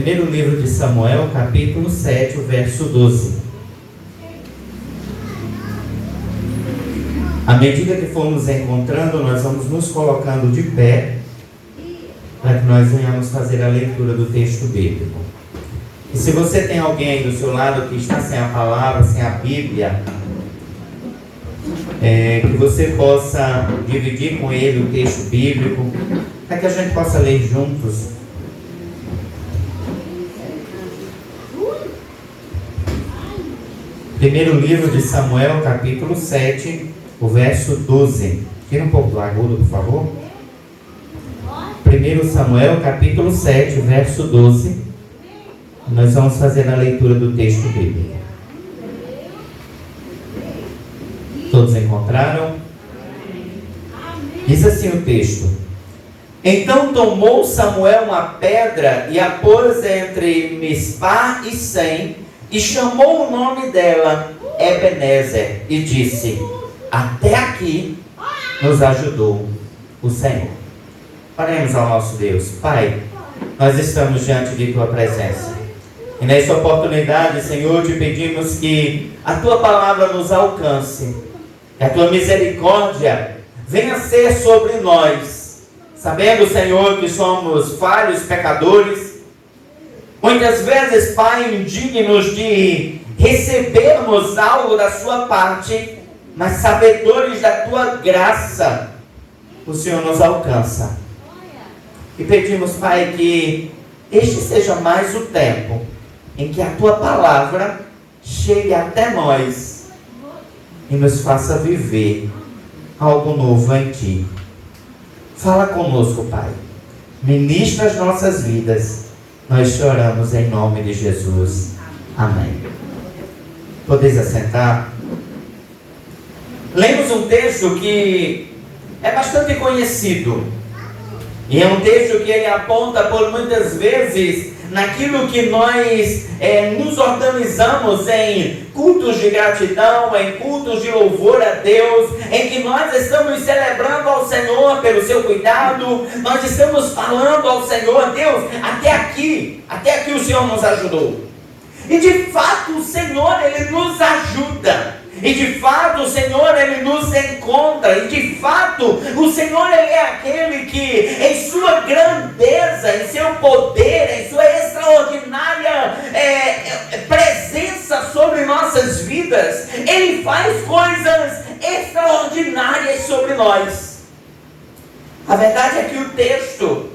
Primeiro livro de Samuel, capítulo 7, o verso 12. À medida que formos encontrando, nós vamos nos colocando de pé para que nós venhamos fazer a leitura do texto bíblico. E se você tem alguém aí do seu lado que está sem a palavra, sem a Bíblia, que você possa dividir com ele o texto bíblico, para que a gente possa ler juntos. Primeiro livro de Samuel, capítulo 7, o verso 12. Tira um pouco do agudo, por favor. Primeiro Samuel, capítulo 7, verso 12. Nós vamos fazer a leitura do texto bíblico. Todos encontraram? Diz assim o texto: Então tomou Samuel uma pedra e a pôs entre Mispá e Sem, e chamou o nome dela Ebenezer, e disse: Até aqui nos ajudou o Senhor. Oremos ao nosso Deus. Pai, nós estamos diante de Tua presença. E nessa oportunidade, Senhor, te pedimos que a Tua palavra nos alcance, que a Tua misericórdia venha ser sobre nós, sabendo, Senhor, que somos falhos, pecadores, muitas vezes, Pai, indignos de recebermos algo da Sua parte, mas sabedores da Tua graça, o Senhor nos alcança. E pedimos, Pai, que este seja mais o tempo em que a Tua palavra chegue até nós e nos faça viver algo novo em Ti. Fala conosco, Pai. Ministra as nossas vidas. Nós te oramos em nome de Jesus. Amém. Podeis assentar? Lemos um texto que é bastante conhecido. E é um texto que ele aponta por muitas vezes naquilo que nós nos organizamos em cultos de gratidão, em cultos de louvor a Deus, em que nós estamos celebrando ao Senhor pelo seu cuidado, nós estamos falando ao Senhor: Deus, até aqui o Senhor nos ajudou. E de fato o Senhor, Ele nos ajuda. E de fato o Senhor, Ele nos encontra. E de fato o Senhor, Ele é aquele que em sua grandeza, em seu poder, em sua extraordinária presença sobre nossas vidas, Ele faz coisas extraordinárias sobre nós. A verdade é que o texto,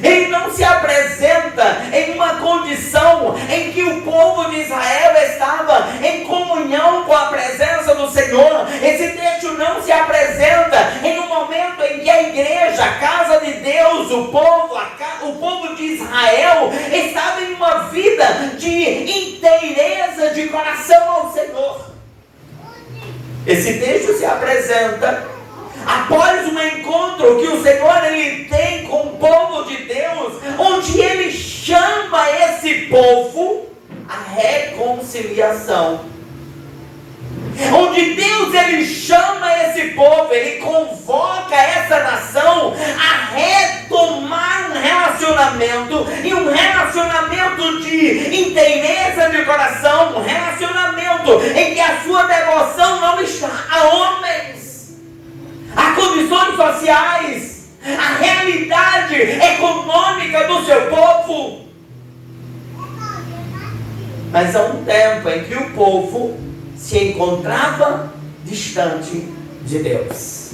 ele não se apresenta em uma condição em que o povo de Israel estava em comunhão com a presença do Senhor. Esse texto não se apresenta em um momento em que a igreja, a casa de Deus, o povo de Israel estava em uma vida de inteireza de coração ao Senhor. Esse texto se apresenta após um encontro que o Senhor, Ele tem com o povo de Deus, onde Ele chama esse povo à reconciliação. Onde Deus, Ele chama esse povo, Ele convoca essa nação a retomar um relacionamento, e um relacionamento de inteireza de coração, um relacionamento em que a sua devoção não está a homens, a condições sociais, a realidade econômica do seu povo. Mas há um tempo em que o povo se encontrava distante de Deus.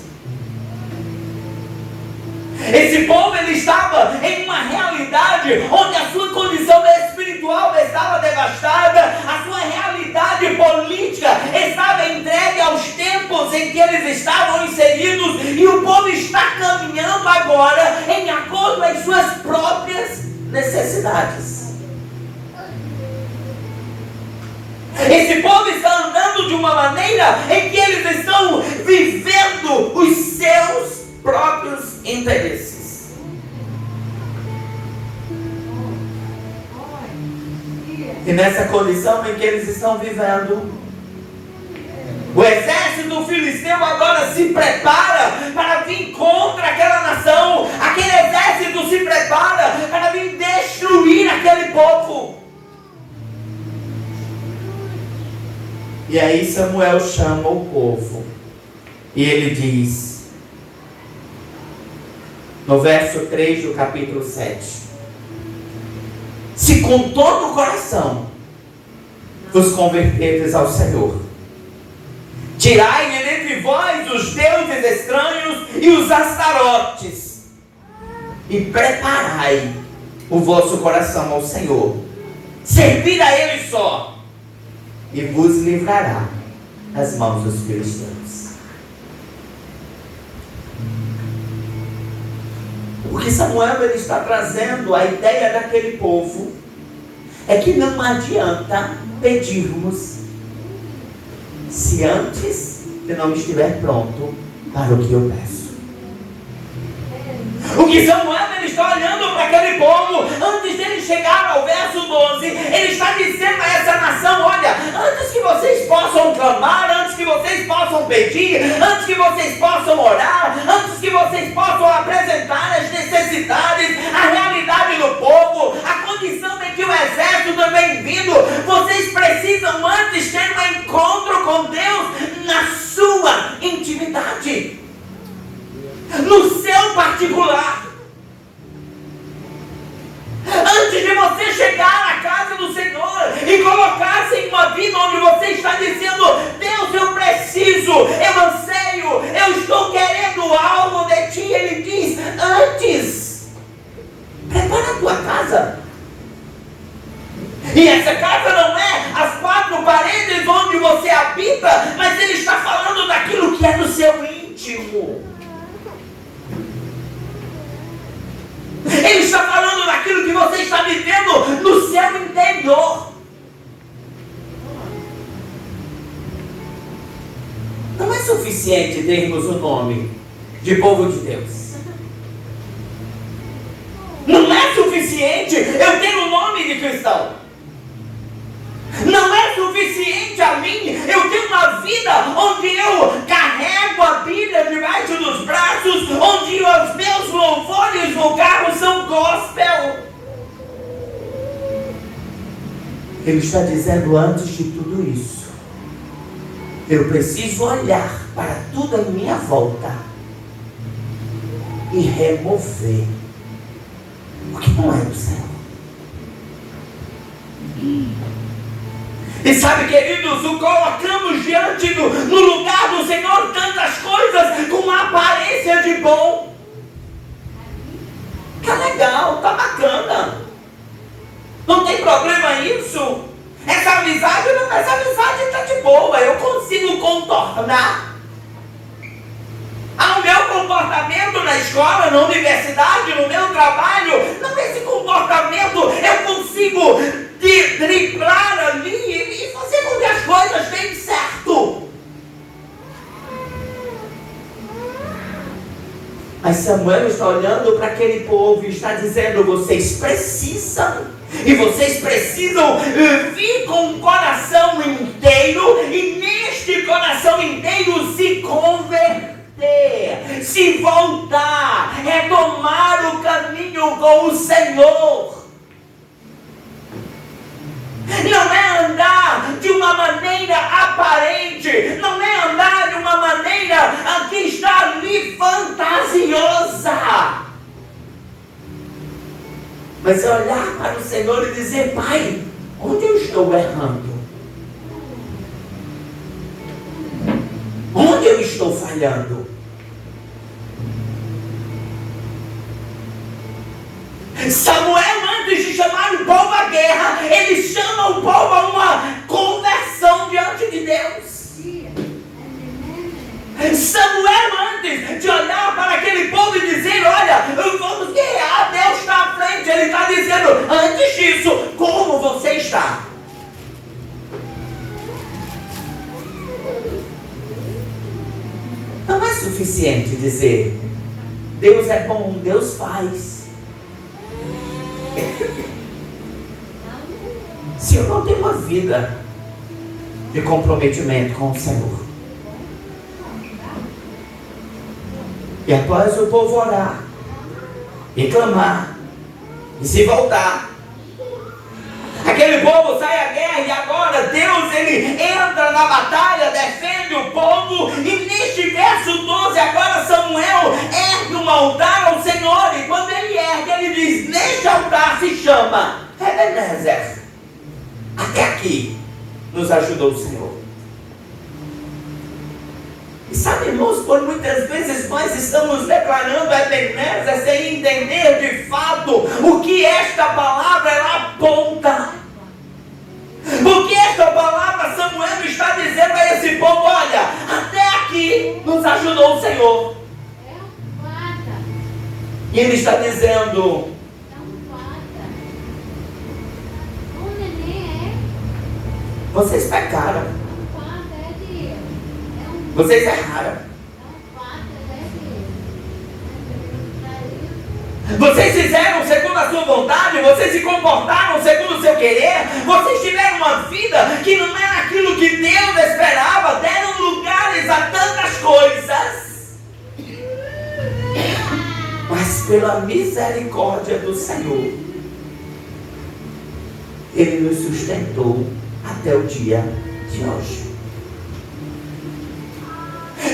Esse povo, ele estava em uma realidade onde a sua condição espiritual estava devastada, a sua realidade política estava entregue aos tempos em que eles estavam inseridos, e o povo está caminhando agora em acordo com as suas próprias necessidades. Esse povo está andando de uma maneira em que eles estão vivendo os seus próprios interesses. E nessa condição em que eles estão vivendo, o exército filisteu agora se prepara para vir contra aquela nação. Aquele exército se prepara para vir destruir destruir aquele povo. E aí Samuel chama o povo e ele diz, no verso 3 do capítulo 7, se com todo o coração vos converterdes ao Senhor, tirai de entre vós os deuses estranhos e os astarotes, e preparai o vosso coração ao Senhor, servir a Ele só, e vos livrará das mãos dos filisteus. O que Samuel ele está trazendo, a ideia daquele povo, é que não adianta pedirmos se antes eu não estiver pronto para o que eu peço. O que Samuel ele está olhando para aquele povo, antes dele chegar ao verso 12, ele está dizendo a essa nação, olha, antes que vocês possam clamar, antes que vocês possam pedir, antes que vocês possam orar, antes que vocês possam apresentar as necessidades, a realidade do povo, a condição em que o exército também vindo, vocês precisam antes ter um encontro com Deus na sua intimidade, no seu particular. Antes de você chegar à casa do Senhor e colocar-se em uma vida onde você está dizendo, Deus, eu preciso, eu anseio, eu estou querendo algo de ti, Ele diz, antes, prepara a tua casa. E essa casa não é as quatro paredes onde você habita, mas Ele está falando daquilo que é no seu íntimo. Ele está falando daquilo que você está vivendo no seu interior. Não é suficiente termos o nome de povo de Deus. Não é suficiente eu ter o nome de cristão. Não é suficiente a mim eu ter uma vida onde eu carrego a Bíblia debaixo dos braços, onde os meus louvores no carro são gospel. Ele está dizendo, antes de tudo isso, eu preciso olhar para tudo em minha volta e remover o que não é do Senhor. E sabe, queridos, o colocamos diante no lugar do Senhor tantas coisas com uma aparência de bom. Tá legal, tá bacana. Não tem problema isso. Essa amizade está de boa, eu consigo contornar. O meu comportamento na escola, na universidade, no meu trabalho, não, esse comportamento eu consigo driblar ali e fazer com que as coisas deem certo. Mas Samuel está olhando para aquele povo e está dizendo, vocês precisam, e vocês precisam vir com o coração inteiro, e neste coração inteiro se converter, se voltar, retomar o caminho com o Senhor. Não é andar de uma maneira aparente, não é andar de uma maneira que está ali fantasiosa, mas é olhar para o Senhor e dizer, Pai, onde eu estou errando? Onde eu estou falhando? Samuel, antes de chamar o povo à guerra, ele chama o povo a uma conversão diante de Deus. Samuel, antes de olhar para aquele povo e dizer, olha, vamos guerrear, Deus está à frente, ele está dizendo, antes disso, como você está? Não é suficiente dizer, Deus é bom, Deus faz. Se eu não tenho uma vida de comprometimento com o Senhor, e após o povo orar e clamar e se voltar, Aquele povo sai à guerra e agora Deus, ele entra na batalha, defende o povo. E neste verso 12, agora Samuel ergue um altar ao Senhor. E quando ele ergue, ele diz: neste altar se chama Ebenezer. Até aqui nos ajudou o Senhor. E sabe, irmãos, por muitas vezes nós estamos declarando Ebenezer sem entender de fato o que esta palavra ela aponta. Porque esta palavra Samuel está dizendo a esse povo: olha, até aqui nos ajudou o Senhor. E ele está dizendo: vocês pecaram. Vocês erraram. Vocês fizeram segundo a sua vontade. Vocês se comportaram segundo o seu querer. Vocês tiveram uma vida que não era aquilo que Deus esperava. Deram lugares a tantas coisas. Mas pela misericórdia do Senhor, Ele nos sustentou até o dia de hoje.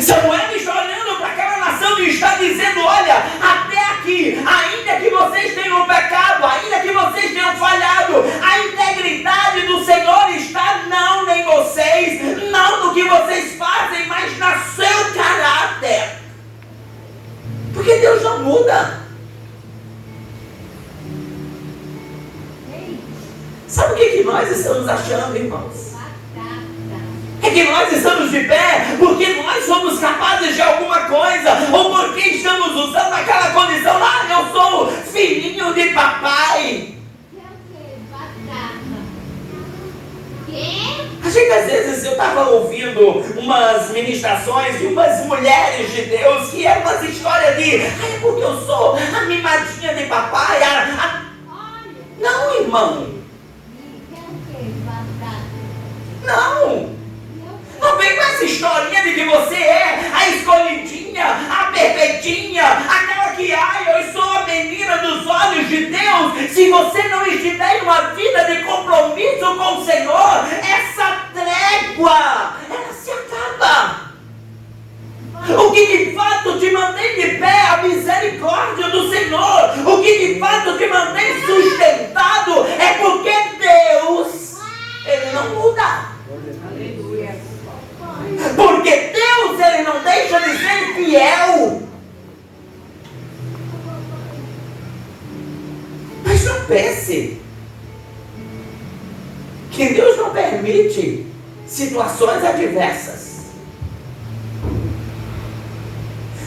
Samuel está olhando para aquela nação e está dizendo: olha, até aqui, ainda que vocês tenham pecado, ainda que vocês tenham falhado, a integridade do Senhor está não em vocês, não no que vocês fazem, mas no seu caráter. Porque Deus não muda. Sabe o que nós estamos achando, irmãos? É que nós estamos de pé porque nós somos capazes de alguma coisa, ou porque estamos usando aquela condição: ah, eu sou filhinho de papai. A gente, às vezes, eu estava ouvindo umas ministrações de umas mulheres de Deus que eram umas histórias de: ah, é porque eu sou a mimadinha de papai. Não, irmão. Não. Não vem com essa historinha de que você é a escolhidinha, a perfeitinha, aquela que, eu sou a menina dos olhos de Deus. Se você não estiver em uma vida de compromisso com o Senhor, essa trégua, ela se acaba. O que de fato te mantém de pé é a misericórdia do Senhor. O que de fato te mantém sustentado é porque Deus, Ele não muda. Porque Deus, Ele não deixa de ser fiel. Mas não pense que Deus não permite situações adversas.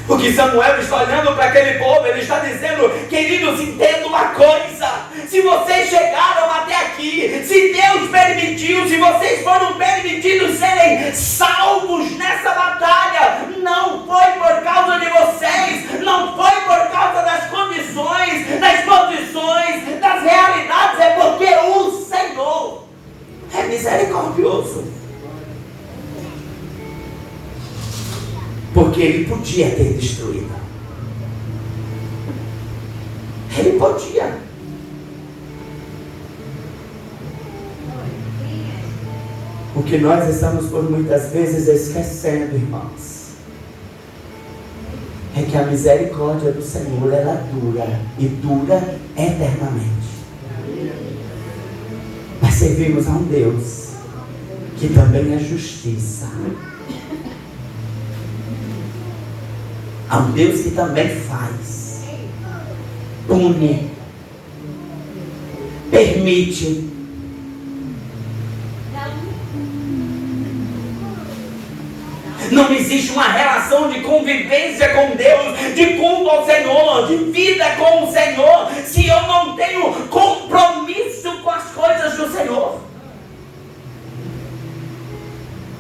Porque Samuel está olhando para aquele povo, ele está dizendo: queridos, entenda uma coisa. Se vocês chegaram até aqui, se Deus permitiu, se vocês foram permitidos serem salvos nessa batalha, não foi por causa de vocês, não foi por causa das condições, das posições, das realidades, é porque o Senhor é misericordioso. Porque Ele podia ter destruído. Ele podia. O que nós estamos por muitas vezes esquecendo, irmãos, é que a misericórdia do Senhor, ela dura e dura eternamente. Mas servimos a um Deus que também é justiça. Há um Deus que também faz, pune, permite. Não existe uma relação de convivência com Deus, de culto ao Senhor, de vida com o Senhor, se eu não tenho compromisso com as coisas do Senhor.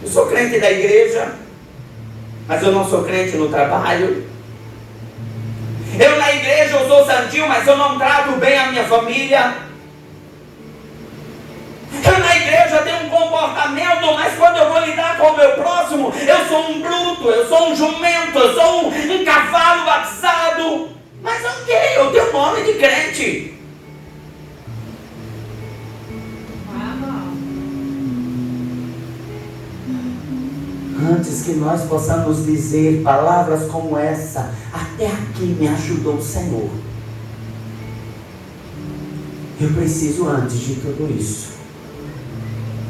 Eu sou crente da igreja, mas eu não sou crente no trabalho. Eu na igreja eu sou santinho, mas eu não trato bem a minha família. Eu na igreja tenho um comportamento, mas quando eu vou lidar com o meu próximo, eu sou um bruto, eu sou um jumento, eu sou um cavalo batizado. Mas ok, eu tenho nome de crente. Antes que nós possamos dizer palavras como essa, até aqui me ajudou o Senhor. Eu preciso, antes de tudo isso,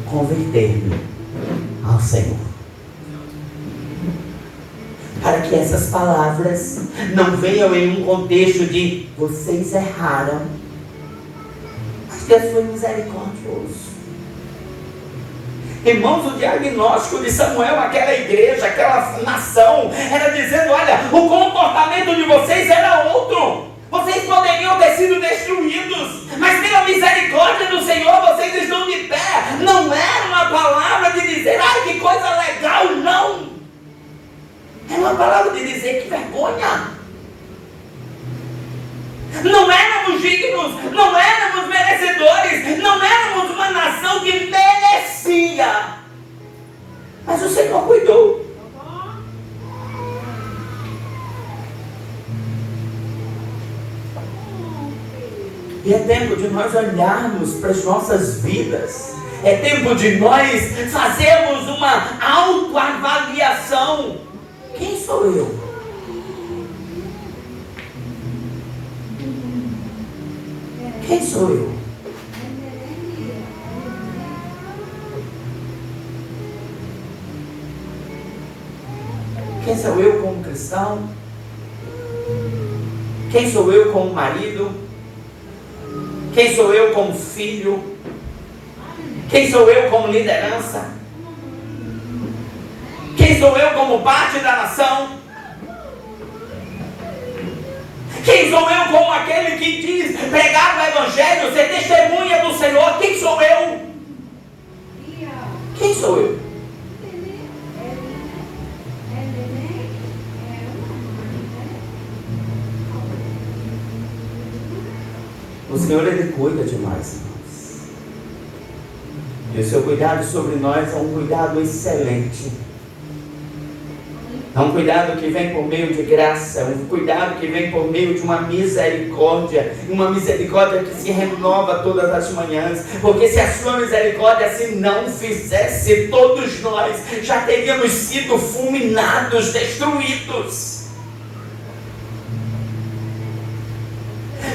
converter-me ao Senhor. Para que essas palavras não venham em um contexto de vocês erraram, mas Deus foi misericordioso. Irmãos, o diagnóstico de Samuel, aquela igreja, aquela nação, era dizendo: olha, o comportamento de vocês era outro. Vocês poderiam ter sido destruídos, mas pela misericórdia do Senhor vocês estão de pé. Não era uma palavra de dizer: ai, que coisa legal, não. Era uma palavra de dizer: que vergonha. Não éramos dignos, não éramos merecedores, não éramos uma nação que merecia. Mas o Senhor cuidou. E é tempo de nós olharmos para as nossas vidas. É tempo de nós fazermos uma autoavaliação. Quem sou eu? Quem sou eu? Quem sou eu como cristão? Quem sou eu como marido? Quem sou eu como filho? Quem sou eu como liderança? Quem sou eu como parte da nação? Quem sou eu como aquele que diz pregar o Evangelho, ser testemunha do Senhor? Quem sou eu? Quem sou eu? O Senhor, Ele cuida de nós, irmãos. E o seu cuidado sobre nós é um cuidado excelente. É um cuidado que vem por meio de graça, é um cuidado que vem por meio de uma misericórdia que se renova todas as manhãs, porque se a sua misericórdia assim não fizesse, todos nós já teríamos sido fulminados, destruídos.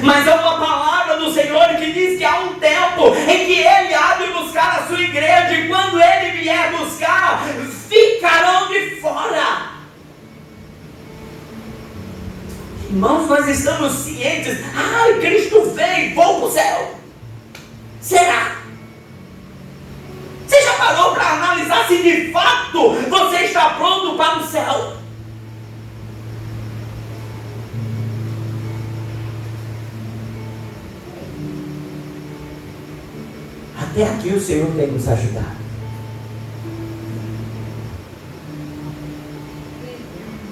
Mas há uma palavra do Senhor que diz que há um tempo em que Ele há de buscar a sua igreja, e quando Ele vier buscar, ficarão de fora. Irmãos, nós estamos cientes. Ai, Cristo veio, vou para o céu. Será? Você já parou para analisar se de fato você está pronto para o céu? Até aqui o Senhor tem nos ajudado.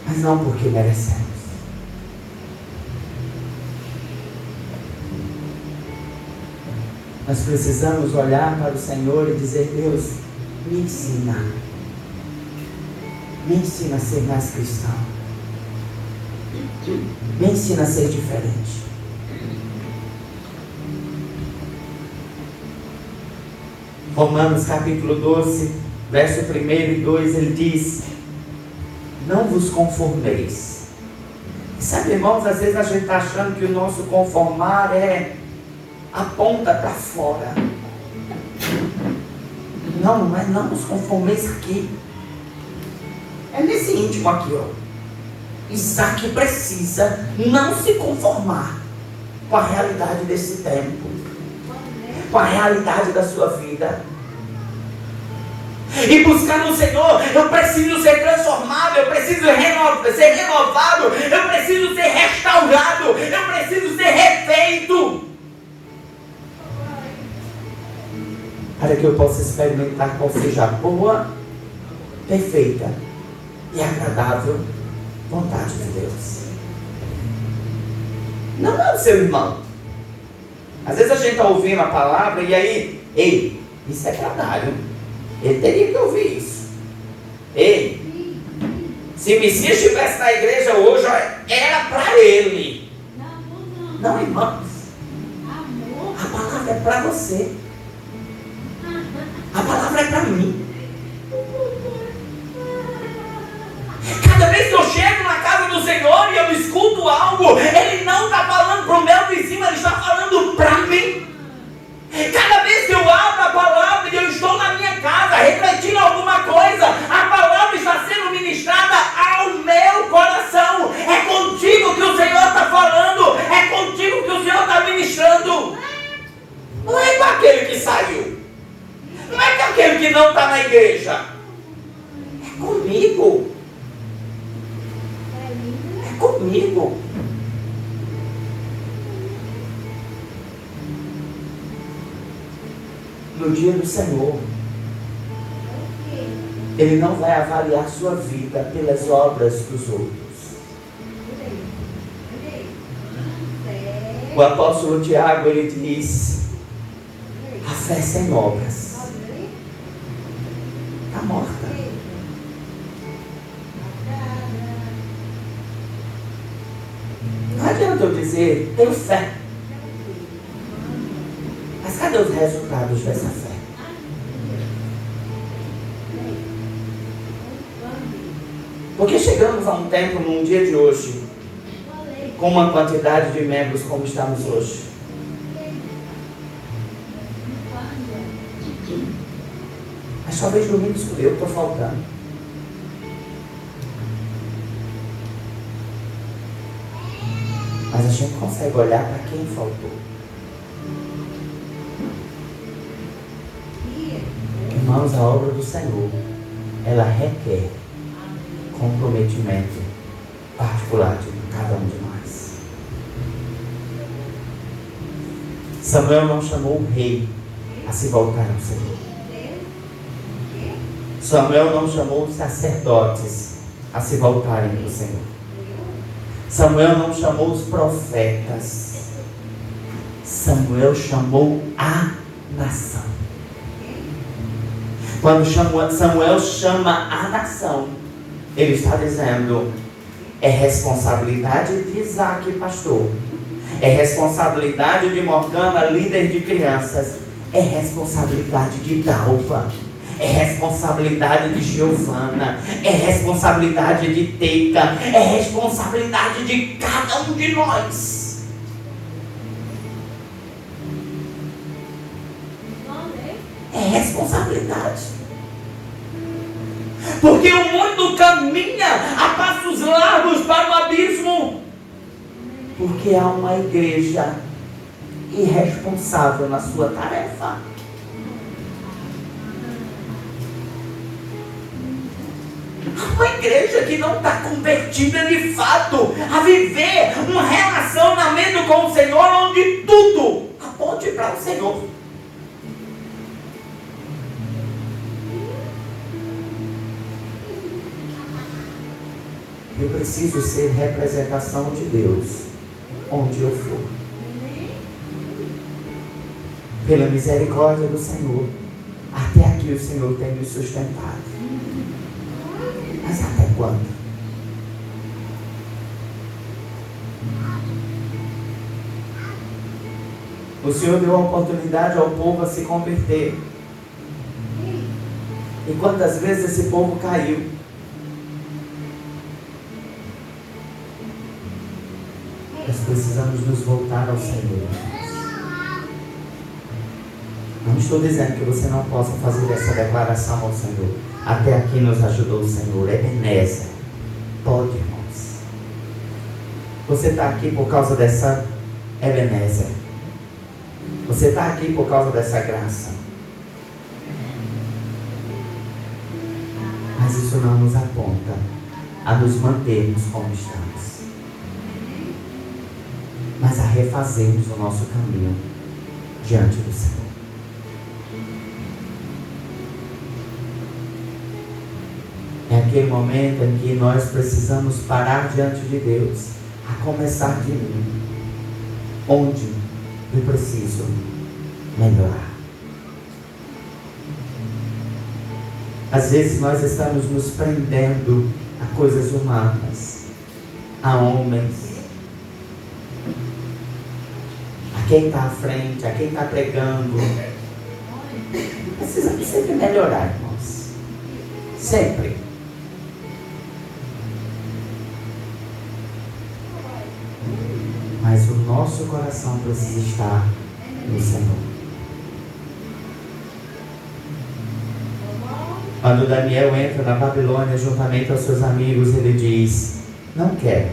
Mas não porque merecemos. Nós precisamos olhar para o Senhor e dizer: Deus, me ensina. Me ensina a ser mais cristão. Me ensina a ser diferente. Romanos capítulo 12, verso 1 e 2, ele diz: não vos conformeis. E sabe, irmãos, às vezes a gente está achando que o nosso conformar aponta para fora. Não, mas não nos conformeis aqui. É nesse íntimo aqui, ó. Isaac precisa não se conformar com a realidade desse tempo, com a realidade da sua vida, e buscar no Senhor. Eu preciso ser transformado, eu preciso ser renovado, eu preciso ser restaurado, eu preciso ser refeito, para que eu possa experimentar qual seja a boa, perfeita e agradável vontade de Deus. Não é o seu irmão. Às vezes a gente está ouvindo a palavra e aí, ei, isso é trabalho. Ele teria que ouvir isso. Ei, se o Messias estivesse na igreja hoje, era para ele. Não, irmãos. A palavra é para você. A palavra é para mim. algo. Ele não está falando para o meu vizinho, ele está falando para mim. Cada vez que eu abro a palavra e eu estou na minha casa refletindo alguma coisa, a palavra está sendo ministrada ao meu coração. É contigo que o Senhor está falando, é contigo que o Senhor está ministrando. Não é com aquele que saiu, não é com aquele que não está na igreja, é comigo. É comigo. No dia do Senhor, Ele não vai avaliar sua vida pelas obras dos outros. O apóstolo Tiago, ele diz: a fé sem obras está morta. Não adianta eu dizer, tenho fé. Mas cadê os resultados dessa fé? Porque chegamos a um tempo, num dia de hoje, com uma quantidade de membros como estamos hoje, mas talvez domingos eu estou faltando. Mas a gente consegue olhar para quem faltou. Irmãos, a obra do Senhor, ela requer comprometimento particular de cada um de nós. Samuel não chamou o rei a se voltar ao Senhor. Samuel não chamou os sacerdotes a se voltarem para o Senhor. Samuel não chamou os profetas. Samuel chamou a nação. Quando Samuel chama a nação, ele está dizendo: é responsabilidade de Isaac, pastor. É responsabilidade de Morgana, líder de crianças. É responsabilidade de Dalva. É responsabilidade de Giovana. É responsabilidade de Teca. É responsabilidade de cada um de nós. É responsabilidade. Porque o mundo caminha a passos largos para o abismo. Porque há uma igreja irresponsável na sua tarefa. Há uma igreja que não está convertida de fato a viver um relacionamento com o Senhor, onde tudo aponte para o Senhor. Eu preciso ser representação de Deus onde eu for. Pela misericórdia do Senhor, até aqui o Senhor tem me sustentado. Mas até quando? O Senhor deu a oportunidade ao povo a se converter. E quantas vezes esse povo caiu? Nós precisamos nos voltar ao Senhor. Não estou dizendo que você não possa fazer essa declaração ao Senhor. Até aqui nos ajudou o Senhor. Ebenezer. Pode, irmãos. Você está aqui por causa dessa Ebenezer. Você está aqui por causa dessa graça. Mas isso não nos aponta a nos mantermos como estamos, mas a refazermos o nosso caminho diante do Senhor. É aquele momento em que nós precisamos parar diante de Deus, a começar de mim, onde eu preciso melhorar. Às vezes nós estamos nos prendendo a coisas humanas, a homens, a quem está à frente, a quem está pregando. Precisamos sempre melhorar, irmãos. Sempre. Mas o nosso coração precisa estar no Senhor. Quando Daniel entra na Babilônia juntamente aos seus amigos, ele diz: não quero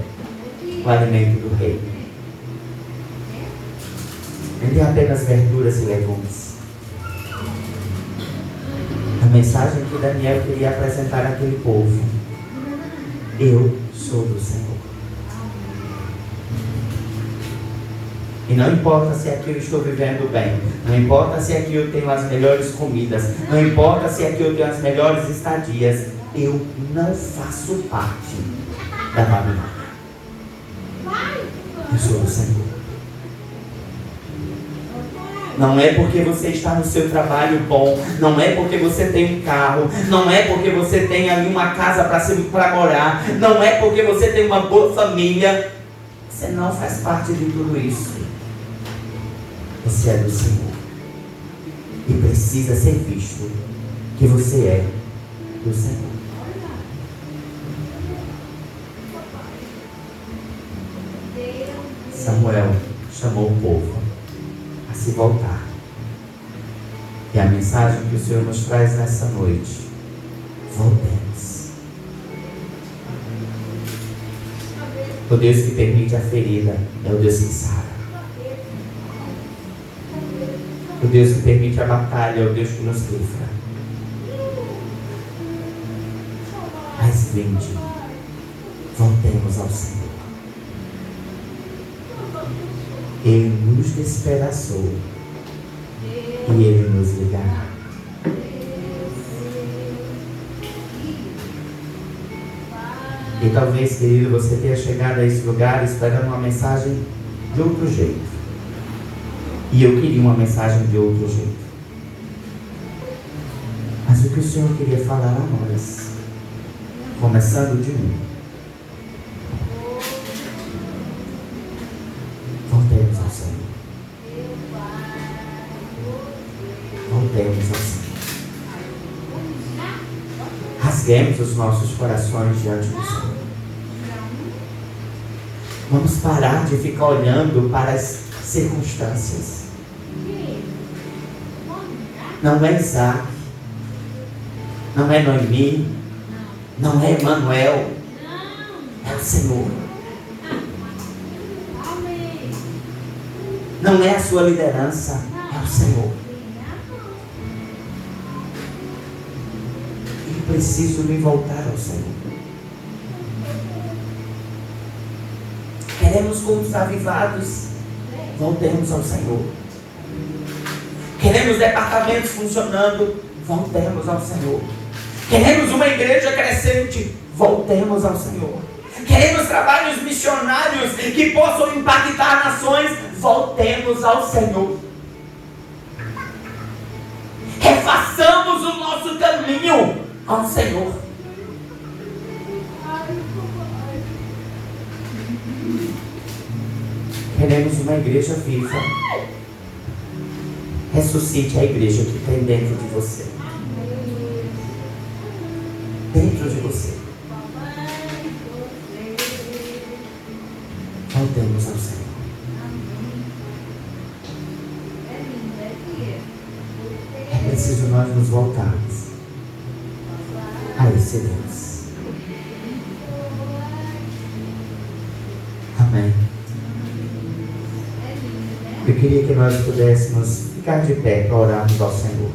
o alimento do rei. Ele é apenas verduras e legumes. A mensagem que Daniel queria apresentar àquele povo: eu sou do Senhor. E não importa se aqui eu estou vivendo bem, não importa se aqui eu tenho as melhores comidas, não importa se aqui eu tenho as melhores estadias, eu não faço parte da Babilônia. Eu sou do Senhor. Não é porque você está no seu trabalho bom, não é porque você tem um carro, não é porque você tem ali uma casa para morar, não é porque você tem uma boa família, você não faz parte de tudo isso. Você é do Senhor e precisa ser visto que você é do Senhor. Samuel chamou o povo a se voltar. E a mensagem que o Senhor nos traz nessa noite: voltemos. O Deus que permite a ferida é o Deus que sara. O Deus que permite a batalha é o Deus que nos livra. Mas vinde, voltemos ao Senhor. Ele nos despedaçou e Ele nos ligará. E talvez, querido, você tenha chegado a esse lugar esperando uma mensagem de outro jeito. E eu queria uma mensagem de outro jeito. Mas o que o Senhor queria falar a nós, começando de mim: voltemos ao Senhor. Voltemos ao Senhor. Rasguemos os nossos corações diante do Senhor. Vamos parar de ficar olhando para as circunstâncias. Não é Isaac, não é Noemi, não é Emanuel, é o Senhor. Não é a sua liderança, é o Senhor. Eu preciso me voltar ao Senhor. Queremos cultos avivados, voltemos ao Senhor. Queremos departamentos funcionando, voltemos ao Senhor. Queremos uma igreja crescente, voltemos ao Senhor. Queremos trabalhos missionários que possam impactar nações, voltemos ao Senhor. Refaçamos o nosso caminho ao Senhor. Queremos uma igreja viva. Ressuscite a igreja que tem dentro de você. Dentro de você. Voltemos ao Senhor. É preciso nós nos voltarmos a esse Deus. Amém. Eu queria que nós pudéssemos ficar de pé para orarmos ao Senhor.